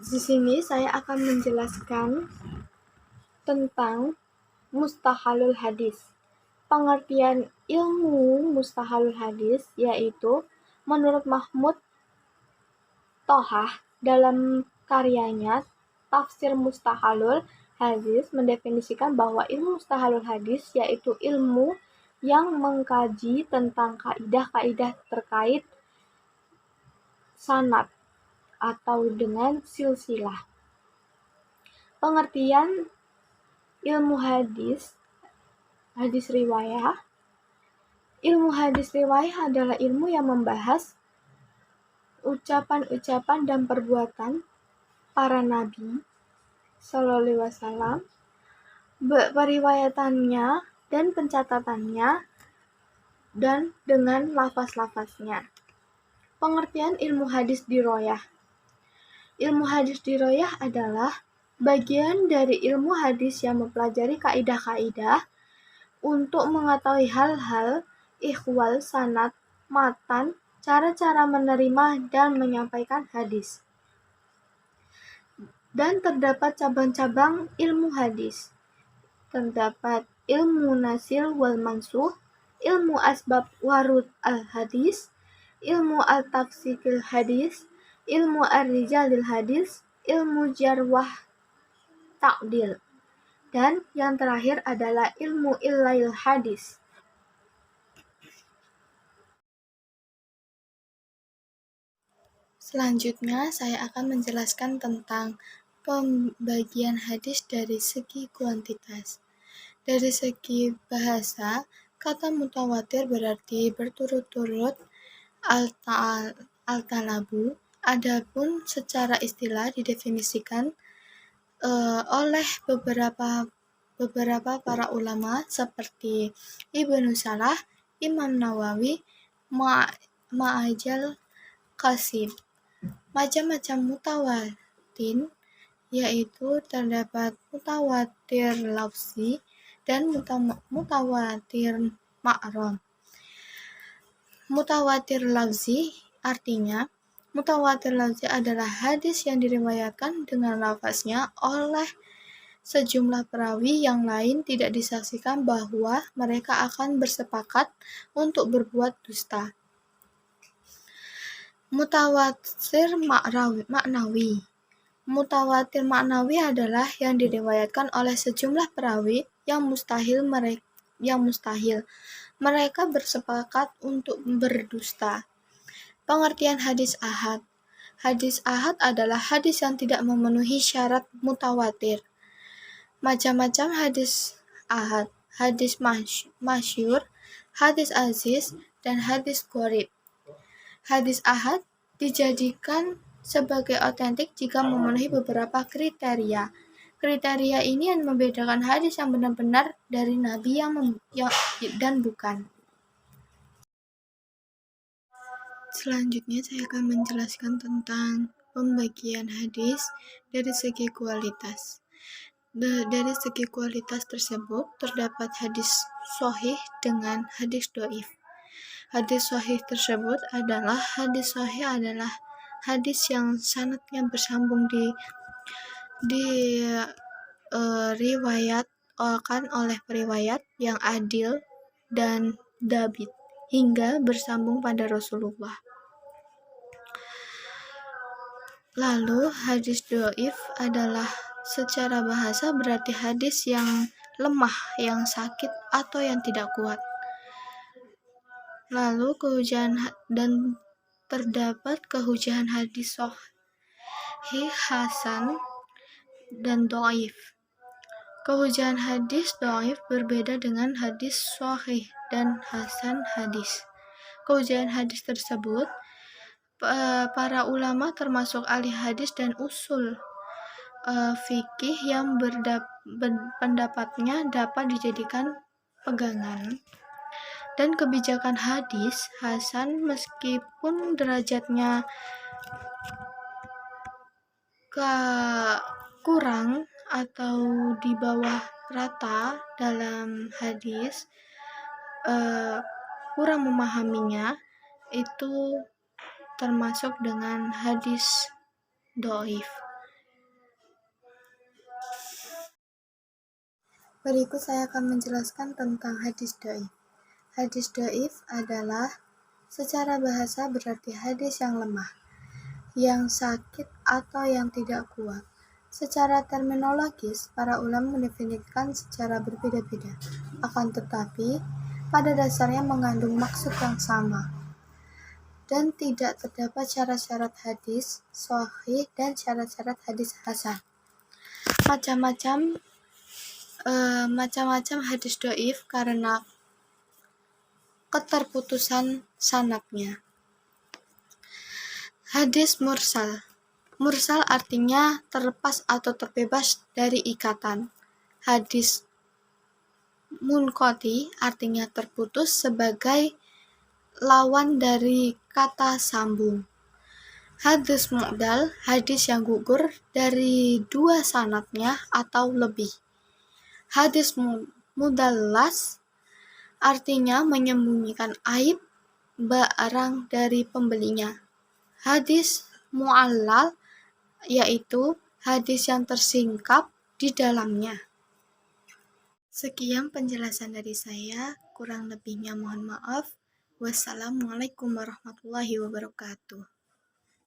Di sini saya akan menjelaskan tentang mustahalul hadis. Pengertian ilmu mustahalul hadis yaitu menurut Mahmud Thohah dalam karyanya Tafsir Mustahalul Hadis mendefinisikan bahwa ilmu mustahalul hadis yaitu ilmu yang mengkaji tentang kaidah-kaidah terkait sanad atau dengan silsilah. Pengertian ilmu hadis riwayah. Ilmu hadis riwayah adalah ilmu yang membahas ucapan-ucapan dan perbuatan para nabi Shallallahu Alaihi Wasallam, periwayatannya dan pencatatannya, dan dengan lafaz-lafaznya. Pengertian ilmu hadis diroyah. Ilmu hadis diroyah adalah bagian dari ilmu hadis yang mempelajari kaidah-kaidah untuk mengetahui hal-hal ihwal sanad, matan, cara-cara menerima dan menyampaikan hadis. Dan terdapat cabang-cabang ilmu hadis. Terdapat ilmu nasil wal mansuh, ilmu asbab warud al-hadis, ilmu al-tafsikil hadis, ilmu ar-rijalil hadis, ilmu jarwah ta'dil. Dan yang terakhir adalah ilmu illail hadis. Selanjutnya, saya akan menjelaskan tentang pembagian hadis dari segi kuantitas. Dari segi bahasa, kata mutawatir berarti berturut-turut al-talabu. Adapun secara istilah didefinisikan oleh beberapa para ulama seperti Ibnu Salah, Imam Nawawi, Ma'ajal Qasim. Macam-macam mutawatin yaitu terdapat mutawatir lafzi dan mutawatir ma'ron. Mutawatir lafzi artinya mutawatir lafzi adalah hadis yang diriwayatkan dengan lafaznya oleh sejumlah perawi yang lain tidak disaksikan bahwa mereka akan bersepakat untuk berbuat dusta. Mutawatir maknawi. Mutawatir maknawi adalah yang diriwayatkan oleh sejumlah perawi yang mustahil mereka bersepakat untuk berdusta. Pengertian hadis ahad. Hadis ahad adalah hadis yang tidak memenuhi syarat mutawatir. Macam-macam hadis ahad, hadis masyhur, hadis aziz, dan hadis gharib. Hadis ahad dijadikan sebagai otentik jika memenuhi beberapa kriteria. Kriteria ini yang membedakan hadis yang benar-benar dari Nabi dan bukan. Selanjutnya saya akan menjelaskan tentang pembagian hadis dari segi kualitas. Dari segi kualitas tersebut terdapat hadis sahih dengan hadis dhaif. Hadis sahih tersebut adalah hadis yang sanadnya bersambung diriwayatkan oleh periwayat yang adil dan dabit hingga bersambung pada Rasulullah. Lalu hadis dhaif adalah secara bahasa berarti hadis yang lemah, yang sakit atau yang tidak kuat. Lalu dan terdapat kehujahan hadis sahih, hasan, dan dhaif. Kehujahan hadis dhaif berbeda dengan hadis sahih dan hasan hadis. Kehujahan hadis tersebut para ulama termasuk ahli hadis dan usul fikih yang pendapatnya dapat dijadikan pegangan. Dan kebijakan hadis hasan meskipun derajatnya kurang atau di bawah rata dalam hadis, kurang memahaminya, itu termasuk dengan hadis dhaif. Berikut saya akan menjelaskan tentang hadis dhaif. Hadis dhaif adalah secara bahasa berarti hadis yang lemah, yang sakit atau yang tidak kuat. Secara terminologis, para ulama mendefinisikan secara berbeda-beda, akan tetapi pada dasarnya mengandung maksud yang sama, dan tidak terdapat syarat-syarat hadis sahih dan syarat-syarat hadis hasan. Macam-macam hadis dhaif karena keterputusan sanadnya. Hadis mursal. Mursal artinya terlepas atau terbebas dari ikatan. Hadis munqati artinya terputus sebagai lawan dari kata sambung. Hadis mu'dal, hadis yang gugur dari dua sanadnya atau lebih. Hadis mudallas artinya menyembunyikan aib barang dari pembelinya. Hadis mu'allal yaitu hadis yang tersingkap di dalamnya. Sekian penjelasan dari saya, kurang lebihnya mohon maaf. Wassalamualaikum warahmatullahi wabarakatuh.